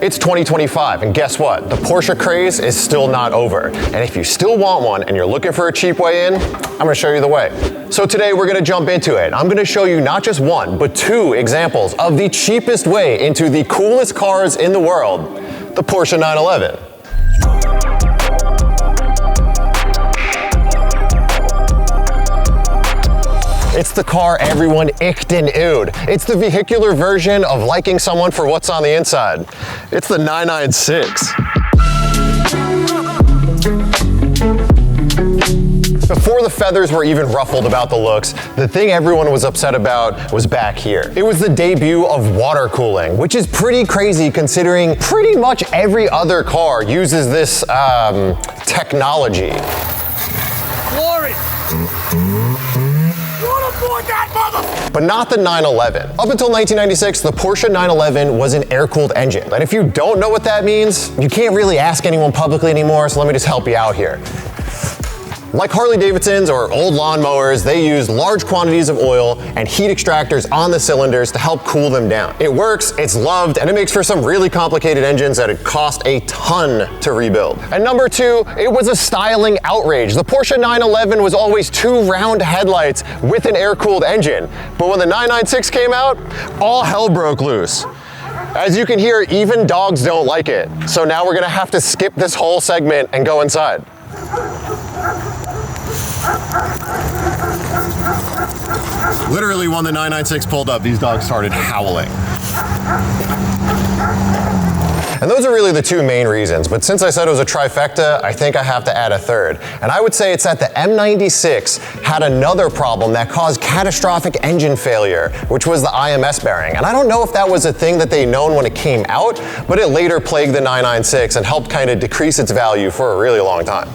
It's 2025, and guess what? The Porsche craze is still not over. And if you still want one and you're looking for a cheap way in, I'm gonna show you the way. So today we're gonna jump into it. I'm gonna show you not just one, but two examples of the cheapest way into the coolest cars in the world, the Porsche 911. It's the car everyone icked and oohed. It's the vehicular version of liking someone for what's on the inside. It's the 996. Before the feathers were even ruffled about the looks, the thing everyone was upset about was back here. It was the debut of water cooling, which is pretty crazy considering pretty much every other car uses this technology. Glory! But not the 911. Up until 1996, the Porsche 911 was an air-cooled engine. And if you don't know what that means, you can't really ask anyone publicly anymore, so let me just help you out here. Like Harley Davidsons or old lawnmowers, they use large quantities of oil and heat extractors on the cylinders to help cool them down. It works, it's loved, and it makes for some really complicated engines that it cost a ton to rebuild. And number two, it was a styling outrage. The Porsche 911 was always two round headlights with an air-cooled engine. But when the 996 came out, all hell broke loose. As you can hear, even dogs don't like it. So now we're gonna have to skip this whole segment and go inside. Literally, when the 996 pulled up, these dogs started howling. And those are really the two main reasons, but since I said it was a trifecta, I think I have to add a third. And I would say it's that the M96 had another problem that caused catastrophic engine failure, which was the IMS bearing. And I don't know if that was a thing that they known when it came out, but it later plagued the 996 and helped kind of decrease its value for a really long time.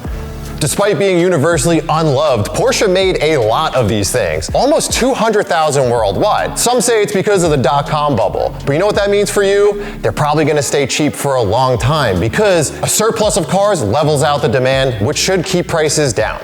Despite being universally unloved, Porsche made a lot of these things, almost 200,000 worldwide. Some say it's because of the dot-com bubble, but you know what that means for you? They're probably gonna stay cheap for a long time because a surplus of cars levels out the demand, which should keep prices down.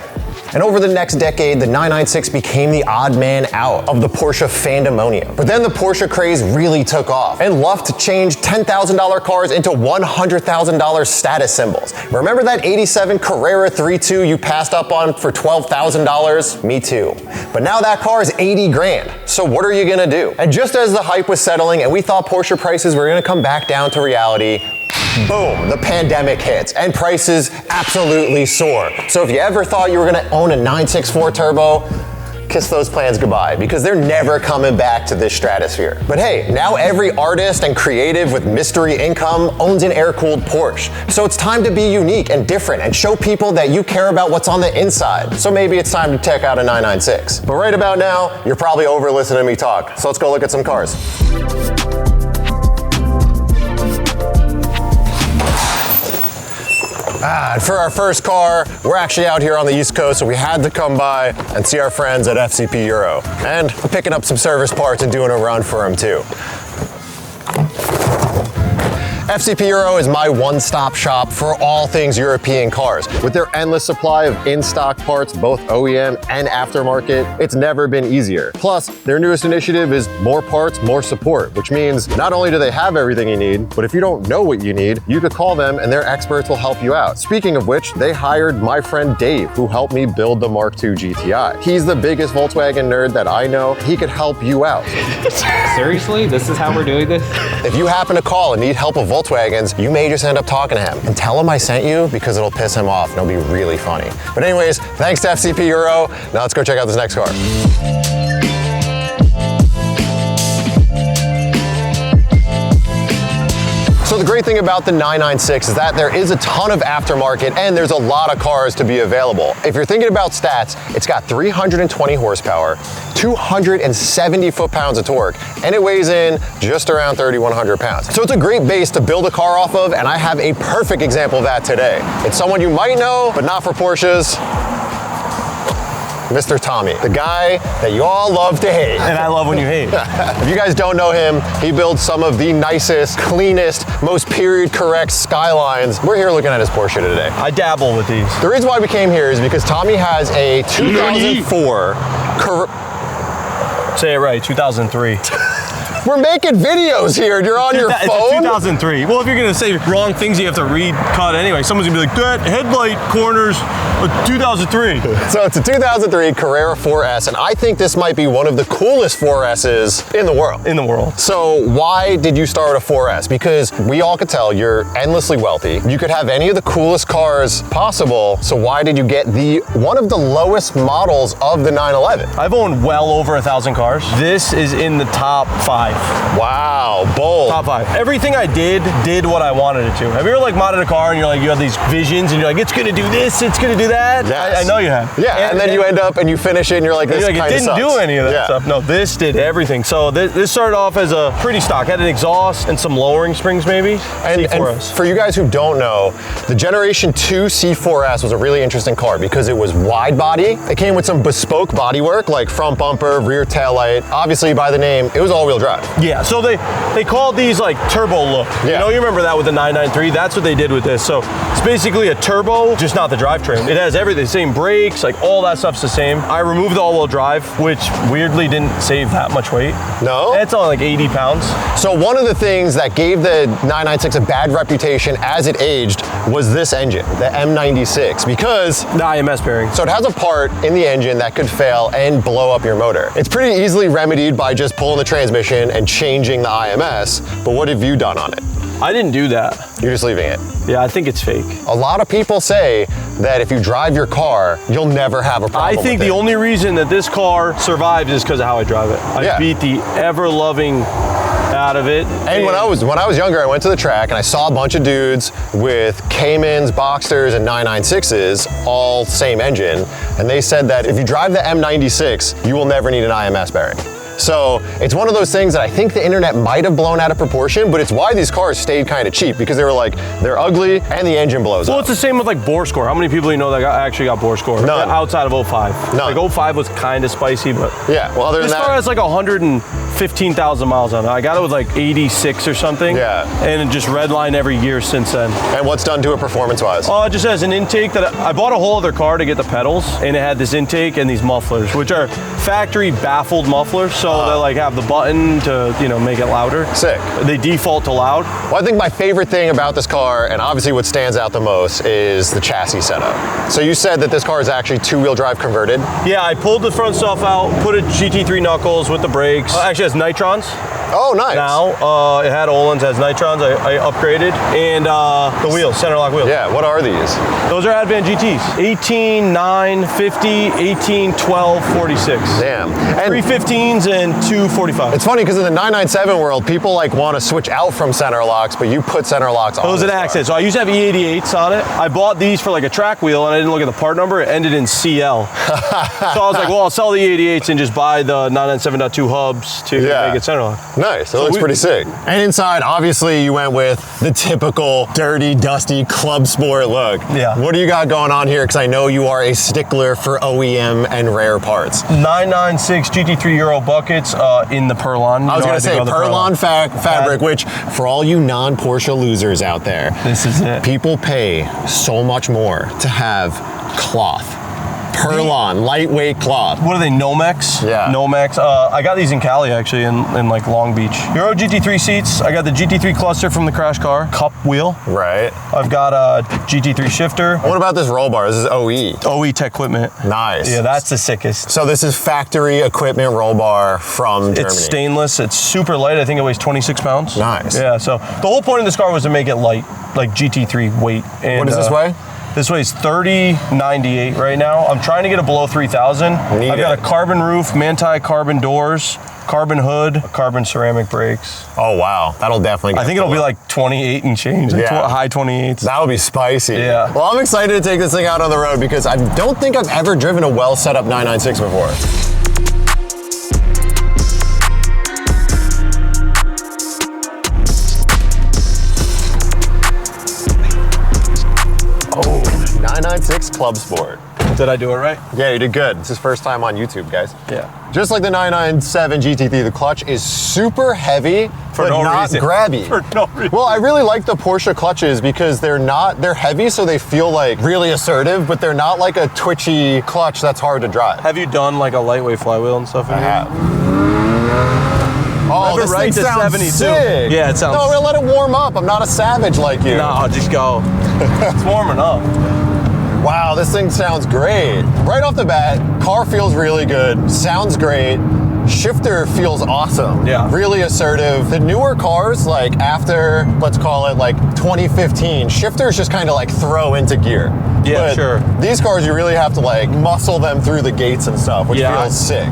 And over the next decade, the 996 became the odd man out of the Porsche fandemonium. But then the Porsche craze really took off, and Luft changed $10,000 cars into $100,000 status symbols. Remember that 87 Carrera 3.2 you passed up on for $12,000? Me too. But now that car is 80 grand. So what are you gonna do? And just as the hype was settling and we thought Porsche prices were gonna come back down to reality, boom, the pandemic hits and prices absolutely soar. So if you ever thought you were gonna own a 964 turbo, kiss those plans goodbye because they're never coming back to this stratosphere. But hey, now every artist and creative with mystery income owns an air-cooled Porsche. So it's time to be unique and different and show people that you care about what's on the inside. So maybe it's time to check out a 996. But right about now, you're probably over listening to me talk. So let's go look at some cars. And for our first car, we're actually out here on the East Coast, so we had to come by and see our friends at FCP Euro. And I'm picking up some service parts and doing a run for them too. FCP Euro is my one-stop shop for all things European cars. With their endless supply of in-stock parts, both OEM and aftermarket, it's never been easier. Plus, their newest initiative is more parts, more support, which means not only do they have everything you need, but if you don't know what you need, you could call them and their experts will help you out. Speaking of which, they hired my friend Dave, who helped me build the Mark II GTI. He's the biggest Volkswagen nerd that I know. He could help you out. Seriously? This is how we're doing this? If you happen to call and need help with Volkswagens, you may just end up talking to him. And tell him I sent you because it'll piss him off and it'll be really funny. But anyways, thanks to FCP Euro. Now let's go check out this next car. So the great thing about the 996 is that there is a ton of aftermarket and there's a lot of cars to be available. If you're thinking about stats, it's got 320 horsepower, 270 foot-pounds of torque, and it weighs in just around 3,100 pounds. So it's a great base to build a car off of, and I have a perfect example of that today. It's someone you might know, but not for Porsches. Mr. Tommy, the guy that you all love to hate. And I love when you hate. If you guys don't know him, he builds some of the nicest, cleanest, most period-correct Skylines. We're here looking at his Porsche today. I dabble with these. The reason why we came here is because Tommy has a 2004 Say it right, 2003. We're making videos here and you're on your It's a phone? 2003. Well, if you're gonna say wrong things, you have to recut anyway. Someone's gonna be like, that headlight corners, 2003. So it's a 2003 Carrera 4S, and I think this might be one of the coolest 4S's in the world. In the world. So why did you start a 4S? Because we all could tell you're endlessly wealthy. You could have any of the coolest cars possible, so why did you get one of the lowest models of the 911? I've owned well over 1,000 cars. This is in the top 5. Wow, bold. Top 5. Everything I did what I wanted it to. Have you ever like modded a car and you're like, you have these visions and you're like, it's gonna do this, it's gonna do that? Yes. I know you have. Yeah, and then you end up and you finish it and you're like, this kind of it didn't sucks. do any of that Yeah. stuff. No, this did everything. So this started off as a pretty stock. Had an exhaust and some lowering springs maybe. And C4S. for you guys who don't know, the Generation 2 C4S was a really interesting car because it was wide body. It came with some bespoke bodywork like front bumper, rear taillight. Obviously by the name, it was all-wheel drive. Yeah, so they called these like turbo look. Yeah. You know, you remember that with the 993? That's what they did with this. So it's basically a turbo, just not the drivetrain. It has everything, same brakes, like all that stuff's the same. I removed the all-wheel drive, which weirdly didn't save that much weight. No? It's only like 80 pounds. So one of the things that gave the 996 a bad reputation as it aged was this engine, the M96, because The IMS bearing. so it has a part in the engine that could fail and blow up your motor. It's pretty easily remedied by just pulling the transmission and changing the IMS, but what have you done on it? I didn't do that. You're just leaving it. Yeah, I think it's fake. A lot of people say that if you drive your car, you'll never have a problem I think with the it. only reason that this car survived is because of how I drive it. I beat the ever-loving out of it. And when I was younger, I went to the track and I saw a bunch of dudes with Caymans, Boxsters, and 996s, all same engine, and they said that if you drive the M96, you will never need an IMS bearing. So it's one of those things that I think the internet might have blown out of proportion, but it's why these cars stayed kind of cheap, because they were like, they're ugly and the engine blows Well, up. it's the same with like bore score. How many people you know that actually got bore score? None. Outside of 05. None. Like 05 was kind of spicy, but Yeah, well, other than this that, car has like 115,000 miles on it. I got it with like 86 or something. Yeah. And it just redlined every year since then. and what's done to it performance-wise? Oh, it just has an intake that I bought a whole other car to get the pedals, and it had this intake and these mufflers, which are factory baffled mufflers. So they like have the button to, you know, make it louder. Sick. They default to loud. Well, I think my favorite thing about this car, and obviously what stands out the most, is the chassis setup. So you said that this car is actually two-wheel drive converted. Yeah, I pulled the front stuff out, put a GT3 knuckles with the brakes. Actually, it has nitrons. Oh, nice. Now, it had Olin's, has nitrons, I upgraded. And the wheels, center lock wheels. Yeah, what are these? Those are Advan GTs. 18, 9, 50, 18, 12, 46. Damn. Three And 15s and two 45. it's funny because in the 997 world, people like want to switch out from center locks, but you put center locks on. Those are this an car. accident. So I used to have E88s on it. I bought these for like a track wheel and I didn't look at the part number. It ended in CL. So I was like, well, I'll sell the E88s and just buy the 997.2 hubs to make it center lock. Nice. It looks pretty sick. And inside, obviously, you went with the typical dirty, dusty club sport look. Yeah. What do you got going on here? Because I know you are a stickler for OEM and rare parts. 996 GT3 Euro buckets in the Perlon. I was going to say Perlon fabric, which for all you non-Porsche losers out there, This is it. people pay so much more to have cloth. Perlon, lightweight cloth. What are they, Nomex? Yeah. Nomex. I got these in Cali, actually, in like Long Beach. Euro GT3 seats. I got the GT3 cluster from the crash car. Cup wheel. Right. I've got a GT3 shifter. What about this roll bar? This is OE. OE Tech equipment. Nice. Yeah, that's the sickest. So this is factory equipment roll bar from Germany. It's stainless. It's super light. I think it weighs 26 pounds. Nice. Yeah, so the whole point of this car was to make it light, like GT3 weight. And, What does this weigh? This weighs 3098 right now. I'm trying to get it below 3,000. I've got a carbon roof, Manti carbon doors, carbon hood, carbon ceramic brakes. Oh, wow. That'll definitely get I think it'll be full. like 28 and change, like Yeah. high 28s. That'll be spicy. Yeah. Well, I'm excited to take this thing out on the road because I don't think I've ever driven a well set up 996 before. Oh, 996 Club Sport. Did I do it right? Yeah, you did good. This is first time on YouTube, guys. Yeah. Just like the 997 GT3, the clutch is super heavy, For but no not reason. grabby. For no reason. Well, I really like the Porsche clutches because they're heavy, so they feel like really assertive, but they're not like a twitchy clutch that's hard to drive. Have you done like a lightweight flywheel and stuff? I have. Oh, Rev it this right thing to sounds 72. sick. Yeah, it sounds. No, we'll let it warm up. I'm not a savage like you. No, just go. It's warming up. Wow, this thing sounds great. Right off the bat, car feels really good, sounds great. Shifter feels awesome. Yeah. Really assertive. The newer cars, like after, let's call it like 2015, shifters just kind of like throw into gear. Yeah, but sure. These cars, you really have to like muscle them through the gates and stuff, which Yeah. feels sick.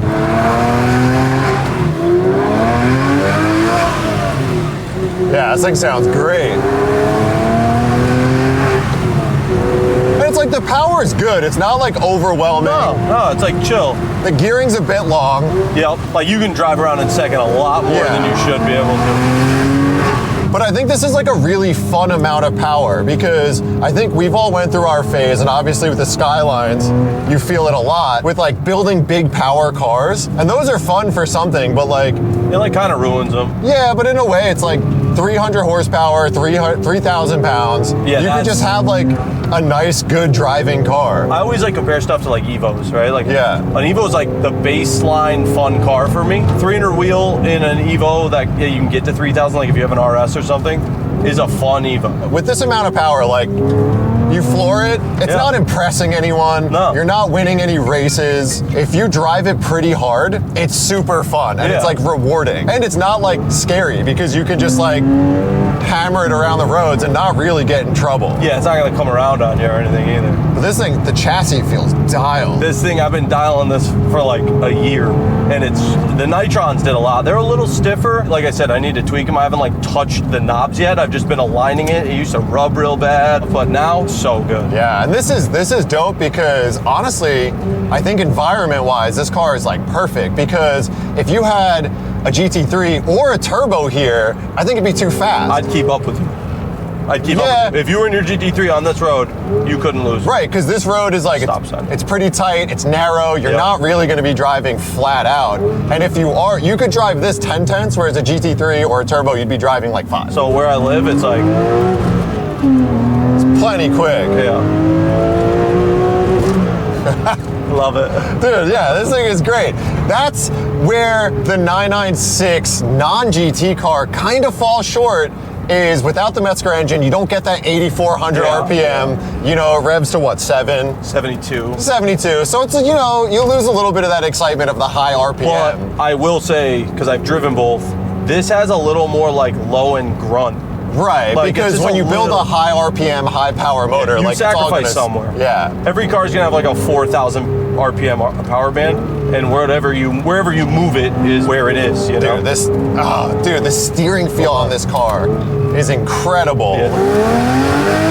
Yeah, this thing sounds great. And it's like the power is good. It's not like overwhelming. No, it's like chill. The gearing's a bit long. Yep, like you can drive around in second a lot more Yeah. than you should be able to. But I think this is like a really fun amount of power because I think we've all went through our phase, and obviously with the Skylines, you feel it a lot with like building big power cars. And those are fun for something, but like, It like kind of ruins them. yeah, but in a way it's like 300 horsepower, 3,000 pounds. Yeah, you could just have like a nice, good driving car. I always like compare stuff to like Evos, right? Like Yeah. an Evo is like the baseline fun car for me. 300 wheel in an Evo that you can get to 3,000, like if you have an RS or something, is a fun Evo. With this amount of power, like, you floor it, it's Yeah. not impressing anyone. No. You're not winning any races. If you drive it pretty hard, it's super fun and it's Yeah. like rewarding. And it's not like scary because you can just like hammer it around the roads and not really get in trouble. Yeah, it's not gonna come around on you or anything either. But this thing, the chassis feels dialed. This thing, I've been dialing this for like a year, and the Nitrons did a lot. They're a little stiffer. Like I said, I need to tweak them. I haven't like touched the knobs yet. I've just been aligning it. It used to rub real bad, but now so good. Yeah, and this is dope because honestly, I think environment-wise, this car is like perfect because if you had a GT3 or a turbo here, I think it'd be too fast. I'd keep up with you. I'd keep Yeah. up with you. If you were in your GT3 on this road, you couldn't lose. Right, because this road is like, Stop sign. it's pretty tight, it's narrow, you're Yep. not really gonna be driving flat out. And if you are, you could drive this 10 tenths, whereas a GT3 or a turbo, you'd be driving like 5. So where I live, it's like, It's plenty quick. yeah. Love it. Dude, yeah, this thing is great. That's where the 996 non-GT car kind of falls short, is without the Metzger engine, you don't get that 8,400 Yeah. RPM, you know, it revs to what, 72. 72. So it's, you know, you lose a little bit of that excitement of the high RPM. But I will say, because I've driven both, this has a little more like low end grunt. Right, Like, because it's when just you a build a little- high RPM, high power motor, You like it's all sacrifice gonna, somewhere. Yeah. Every car is gonna have like a 4,000 RPM power band, and wherever you move it is where it is. You know. Dude, the steering feel on this car is incredible. Yeah.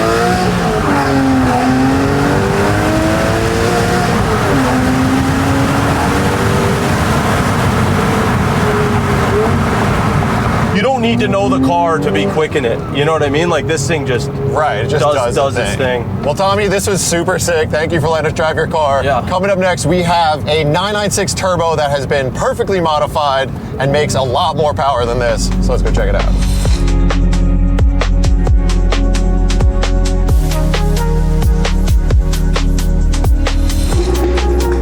You don't need to know the car to be quick in it. You know what I mean? Like this thing just Right, it just does its thing. Well, Tommy, this was super sick. Thank you for letting us drive your car. Yeah. Coming up next, we have a 996 Turbo that has been perfectly modified and makes a lot more power than this. So let's go check it out.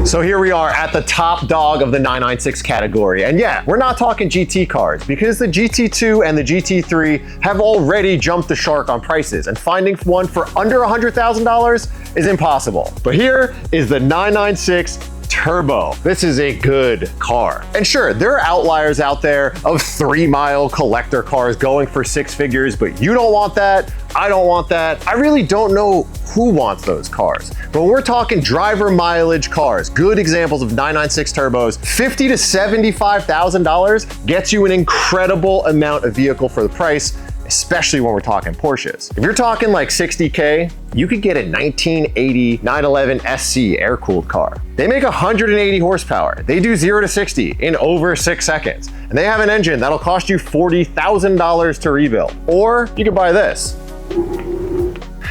So here we are at the top dog of the 996 category. And yeah, we're not talking GT cars because the GT2 and the GT3 have already jumped the shark on prices, and finding one for under $100,000 is impossible. But here is the 996 Turbo. This is a good car. And sure, there are outliers out there of 3-mile collector cars going for 6 figures, but you don't want that. I don't want that. I really don't know who wants those cars. But we're talking driver mileage cars. Good examples of 996 turbos. $50,000 to $75,000 gets you an incredible amount of vehicle for the price, especially when we're talking Porsches. If you're talking like 60K, you could get a 1980 911 SC air-cooled car. They make 180 horsepower. They do 0 to 60 in over 6 seconds. And they have an engine that'll cost you $40,000 to rebuild. Or you could buy this.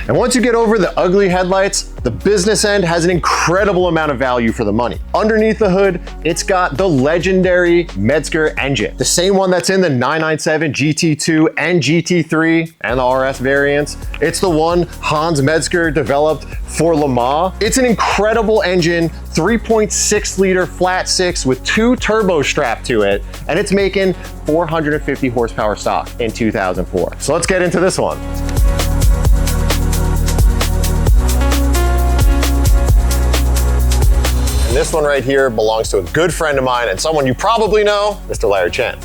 And once you get over the ugly headlights, the business end has an incredible amount of value for the money. Underneath the hood, it's got the legendary Metzger engine, the same one that's in the 997 GT2 and GT3 and the RS variants. It's the one Hans Metzger developed for Le Mans. It's an incredible engine, 3.6 liter flat six with 2 turbos strapped to it, and it's making 450 horsepower stock in 2004. So let's get into this one. And this one right here belongs to a good friend of mine and someone you probably know, Mr. Larry Chen.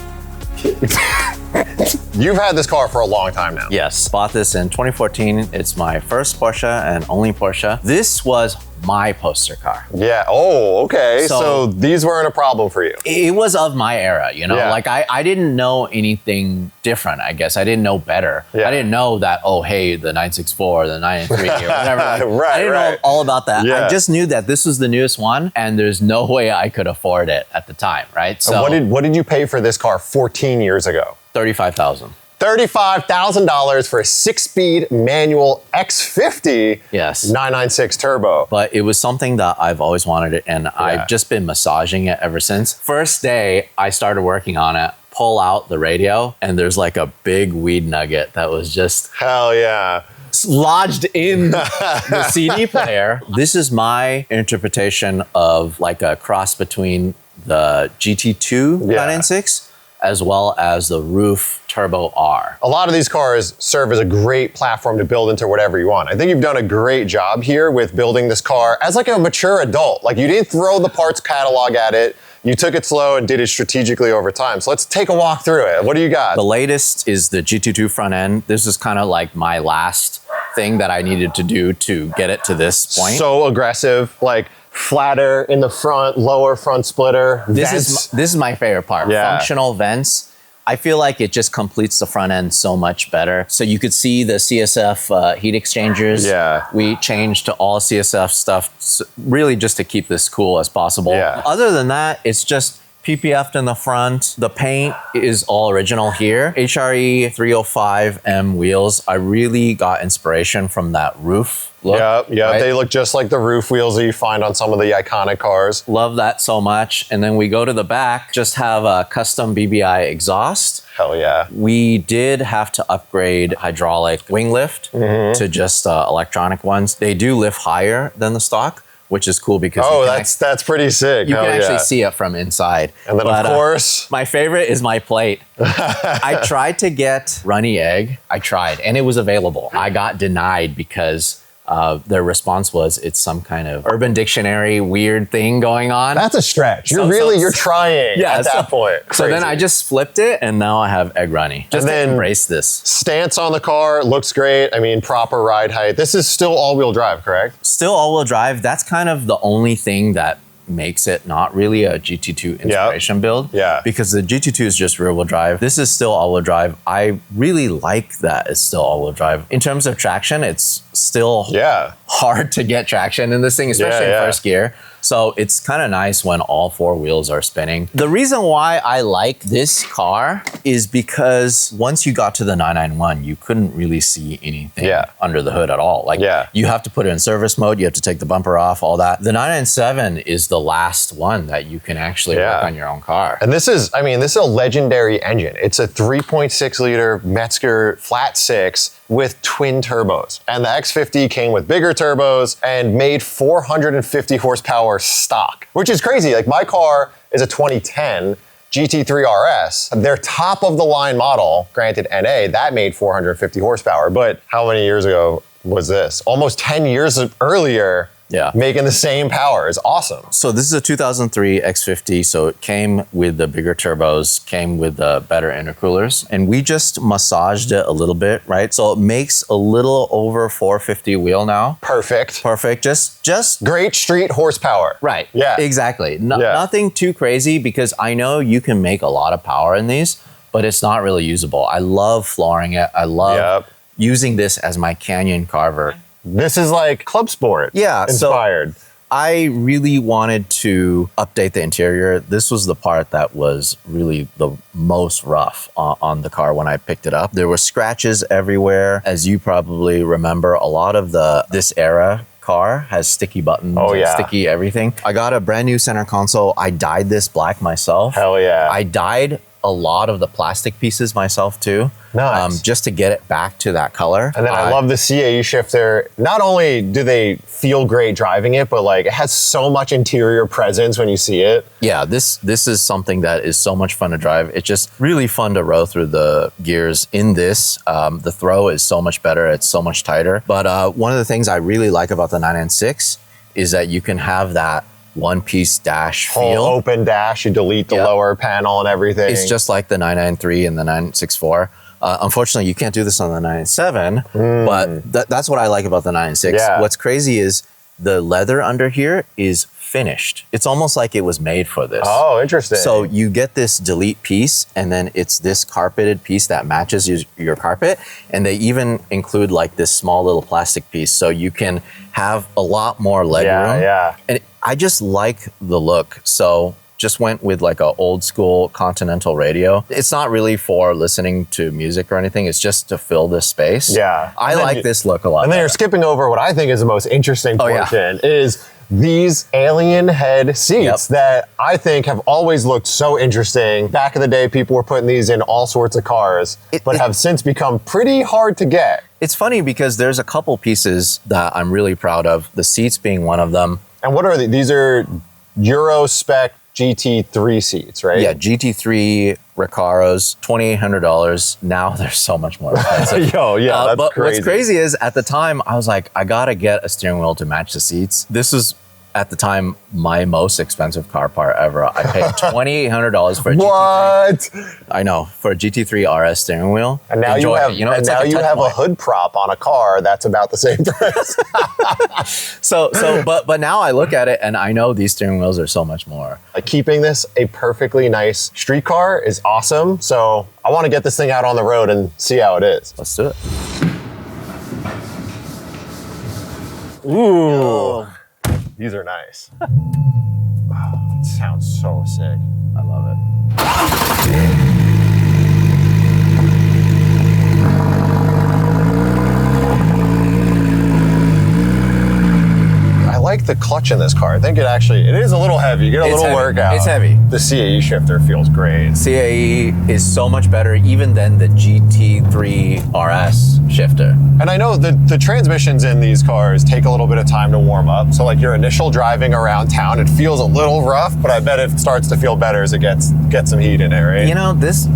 You've had this car for a long time now. Yes, bought this in 2014. It's my first Porsche and only Porsche. This was my poster car. Yeah, oh, okay. So these weren't a problem for you. It was of my era, you know? Yeah. Like I didn't know anything different, I guess. I didn't know better. Yeah. I didn't know that, oh, hey, the 964, the 993 or whatever. Like, Right, I didn't know all about that. Yeah. I just knew that this was the newest one and there's no way I could afford it at the time, right? So And what did you pay for this car 14 years ago? $35,000. $35,000 for a 6-speed manual X50 Yes. 996 turbo. But it was something that I've always wanted, and I've just been massaging it ever since. First day I started working on it, pull out the radio, and there's like a big weed nugget that was just Hell yeah. lodged in the CD player. This is my interpretation of like a cross between the GT2 996 as well as the Roof Turbo R. A lot of these cars serve as a great platform to build into whatever you want. I think you've done a great job here with building this car as like a mature adult. Like you didn't throw the parts catalog at it. You took it slow and did it strategically over time. So let's take a walk through it. What do you got? The latest is the GT2 front end. This is kind of like my last thing that I needed to do to get it to this point. So aggressive, like flatter in the front, lower front splitter. This is my favorite part. Yeah. Functional vents. I feel like it just completes the front end so much better. So you could see the CSF heat exchangers. Yeah. We changed to all CSF stuff, really just to keep this cool as possible. Yeah. Other than that, it's just PPF'd in the front. The paint is all original here. HRE 305M wheels. I really got inspiration from that roof look. Yeah, right? they look just like the roof wheels that you find on some of the iconic cars. Love that so much. And then we go to the back, just have a custom BBI exhaust. Hell yeah. We did have to upgrade hydraulic wing lift to just electronic ones. They do lift higher than the stock, which is cool because that's pretty sick. you Hell can yeah. actually see it from inside. And then of course, my favorite is my plate. I tried to get runny egg. I tried, and it was available. I got denied because their response was it's some kind of Urban Dictionary weird thing going on. that's a stretch. You're trying at that point. So then Crazy. I just flipped it, and now I have egg runny. Just And then- to embrace this. Stance on the car looks great. I mean, proper ride height. This is still all-wheel drive, correct? Still all-wheel drive. That's kind of the only thing that makes it not really a GT2 inspiration build. Yeah. Because the GT2 is just rear-wheel drive. This is still all-wheel drive. I really like that it's still all-wheel drive. In terms of traction, it's still hard to get traction in this thing, especially in first gear. So it's kind of nice when all 4 wheels are spinning. The reason why I like this car is because once you got to the 991, you couldn't really see anything under the hood at all. Like you have to put it in service mode, you have to take the bumper off, all that. The 997 is the last one that you can actually work on your own car. And this is a legendary engine. It's a 3.6 liter Metzger flat six with twin turbos. And the X50 came with bigger turbos and made 450 horsepower stock, which is crazy. Like my car is a 2010 GT3 RS. Their top of the line model, granted NA, that made 450 horsepower. But how many years ago was this? Almost 10 years earlier. Making the same power is awesome. So this is a 2003 X50. So it came with the bigger turbos, came with the better intercoolers, and we just massaged it a little bit, right? So it makes a little over 450 wheel now. Perfect. Just great street horsepower. Right. Yeah. Exactly. Nothing too crazy because I know you can make a lot of power in these, but it's not really usable. I love flooring it. I love using this as my Canyon carver. This is like Club Sport inspired. I really wanted to update the interior. This was the part that was really the most rough on the car when I picked it up. There were scratches everywhere. As you probably remember, a lot of this era car has sticky buttons, sticky everything. I got a brand new center console. I dyed this black myself. Hell yeah. I dyed a lot of the plastic pieces myself too. Nice. Just to get it back to that color. And then I love the CAE shifter. Not only do they feel great driving it, but like it has so much interior presence when you see it. Yeah, this is something that is so much fun to drive. It's just really fun to row through the gears in this. The throw is so much better. It's so much tighter. But one of the things I really like about the 996 is that you can have that one-piece dash feel. Whole open dash, you delete the lower panel and everything. It's just like the 993 and the 964. Unfortunately, you can't do this on the 997, but that's what I like about the 996. Yeah. What's crazy is the leather under here is finished. It's almost like it was made for this. Oh, interesting. So you get this delete piece, and then it's this carpeted piece that matches your carpet, and they even include like this small little plastic piece, so you can have a lot more legroom. Yeah. And I just like the look, so just went with like a old school Continental radio. It's not really for listening to music or anything. It's just to fill this space. Yeah. I like this look a lot. And then you're skipping over what I think is the most interesting portion is these alien head seats that I think have always looked so interesting. Back in the day, people were putting these in all sorts of cars, but have since become pretty hard to get. It's funny because there's a couple pieces that I'm really proud of, the seats being one of them. And what are these? These are Euro spec GT3 seats, right? Yeah, GT3 Recaros, $2,800. Now they're so much more expensive. That's but crazy. What's crazy is at the time, I was like, I gotta get a steering wheel to match the seats. This was, at the time, my most expensive car part ever. I paid $2,800 for a GT3. What? I know, for a GT3 RS steering wheel. And now you have, a hood prop on a car that's about the same price. But now I look at it and I know these steering wheels are so much more. Like keeping this a perfectly nice street car is awesome. So I want to get this thing out on the road and see how it is. Let's do it. Ooh. These are nice. Wow, it sounds so sick. I love it. I like the clutch in this car. I think it is a little heavy. You get a little workout. It's heavy. The CAE shifter feels great. CAE is so much better even than the GT3 RS shifter. And I know the transmissions in these cars take a little bit of time to warm up. So like your initial driving around town, it feels a little rough, but I bet it starts to feel better as it gets some heat in it, right? You know, this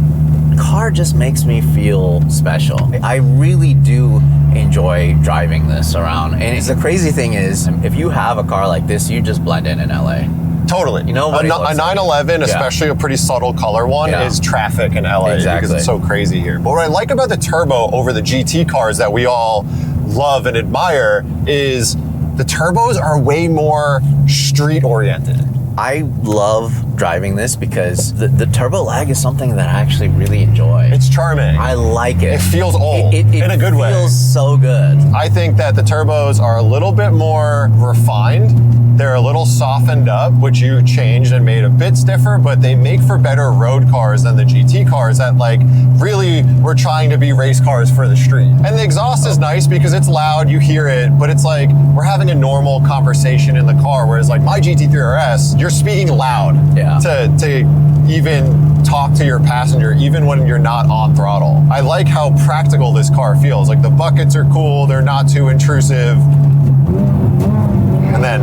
car just makes me feel special. I really do enjoy driving this around. And the crazy thing is, if you have a car like this, you just blend in LA. Totally. You know what? A 911, especially a pretty subtle color one, is traffic in LA because it's so crazy here. But what I like about the turbo over the GT cars that we all love and admire is the turbos are way more street oriented. I love driving this because the turbo lag is something that I actually really enjoy. It's charming. I like it. It feels old in a good way. It feels so good. I think that the turbos are a little bit more refined. They're a little softened up, which you changed and made a bit stiffer, but they make for better road cars than the GT cars that like really were trying to be race cars for the street. And the exhaust is nice because it's loud, you hear it, but it's like we're having a normal conversation in the car, whereas like my GT3 RS, you're speaking loud to even talk to your passenger, even when you're not on throttle. I like how practical this car feels. Like the buckets are cool, they're not too intrusive. And then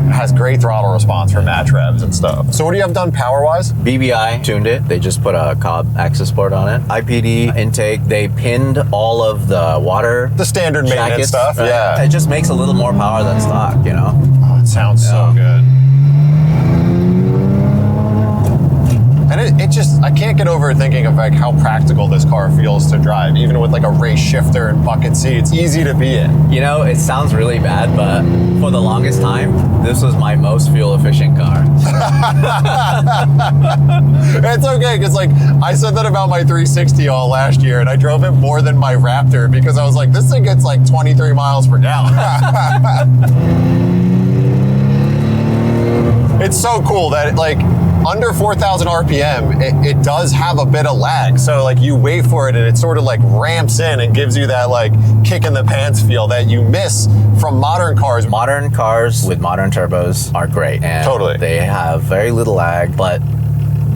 it has great throttle response for match revs and stuff. So what do you have done power-wise? BBI tuned it. They just put a Cobb access port on it. IPD intake. They pinned all of the water. The standard maintenance jackets, stuff, right? yeah. It just makes a little more power than stock, you know? Oh, it sounds so good. And I can't get over thinking of like how practical this car feels to drive, even with like a race shifter and bucket seat. It's easy to be in. You know, it sounds really bad, but for the longest time, this was my most fuel efficient car. It's okay, because like I said that about my 360 all last year, and I drove it more than my Raptor because I was like, this thing gets like 23 miles per gallon. It's so cool that like under 4,000 RPM, it does have a bit of lag. So like you wait for it and it sort of like ramps in and gives you that like kick in the pants feel that you miss from modern cars. Modern cars with modern turbos are great. And totally. They have very little lag, but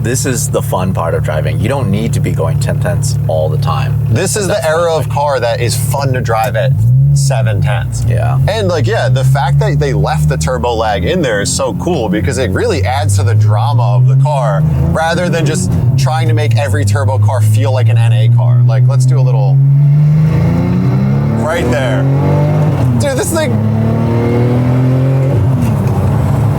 this is the fun part of driving. You don't need to be going 10 tenths all the time. This is the era of car that is fun to drive at 7 tenths. Yeah. And like, yeah, the fact that they left the turbo lag in there is so cool because it really adds to the drama of the car rather than just trying to make every turbo car feel like an NA car. Like, let's do a little right there. Dude, this thing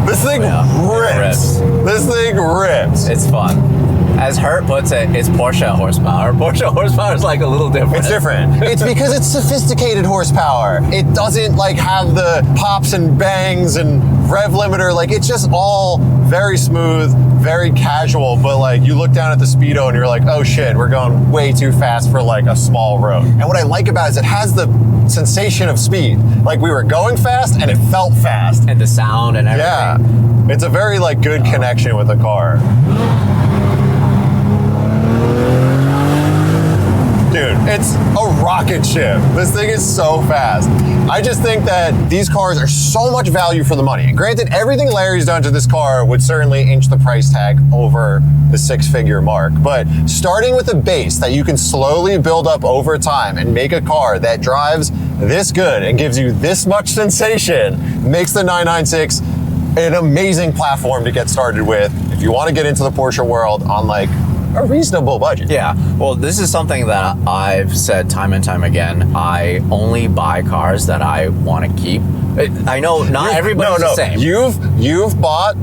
rips. This thing rips. It's fun. As Hurt puts it, it's Porsche horsepower. Porsche horsepower is like a little different. It's different. It's because it's sophisticated horsepower. It doesn't like have the pops and bangs and rev limiter. Like it's just all very smooth, very casual. But like you look down at the speedo and you're like, oh shit, we're going way too fast for like a small road. And what I like about it is it has the sensation of speed. Like we were going fast and it felt fast. And the sound and everything. Yeah. It's a very like good connection with the car. Dude, it's a rocket ship. This thing is so fast. I just think that these cars are so much value for the money. And granted, everything Larry's done to this car would certainly inch the price tag over the 6-figure mark. But starting with a base that you can slowly build up over time and make a car that drives this good and gives you this much sensation makes the 996 an amazing platform to get started with if you want to get into the Porsche world on like a reasonable budget. Yeah, well, this is something that I've said time and time again. I only buy cars that I want to keep. I know not everybody's the same. You've bought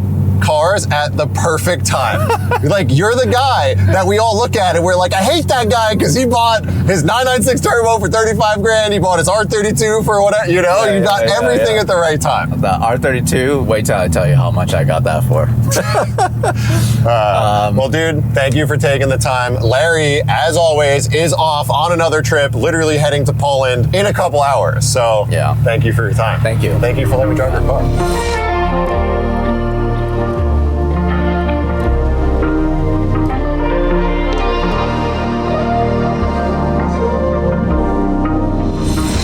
cars at the perfect time. Like you're the guy that we all look at and we're like, I hate that guy because he bought his 996 turbo for 35 grand. He bought his R32 for whatever, you know, you got everything at the right time. The R32, wait till I tell you how much I got that for. Well, dude, thank you for taking the time. Larry, as always, is off on another trip, literally heading to Poland in a couple hours. So yeah, thank you for your time. Thank you. Thank you for letting me drive your car.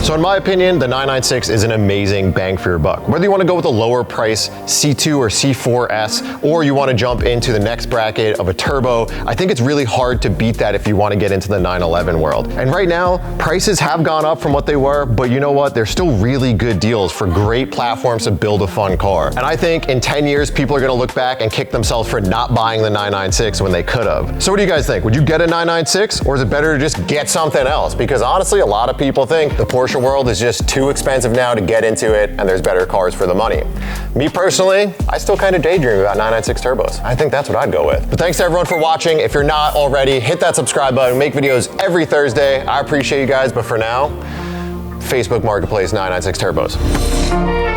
So in my opinion, the 996 is an amazing bang for your buck. Whether you want to go with a lower price C2 or C4S, or you want to jump into the next bracket of a turbo, I think it's really hard to beat that if you want to get into the 911 world. And right now, prices have gone up from what they were, but you know what? They're still really good deals for great platforms to build a fun car. And I think in 10 years, people are going to look back and kick themselves for not buying the 996 when they could have. So what do you guys think? Would you get a 996, or is it better to just get something else? Because honestly, a lot of people think the Porsche world is just too expensive now to get into it, and there's better cars for the money. Me personally, I still kind of daydream about 996 turbos. I think that's what I'd go with. But thanks to everyone for watching. If you're not already, hit that subscribe button. We make videos every Thursday. I appreciate you guys, but for now, Facebook Marketplace 996 turbos.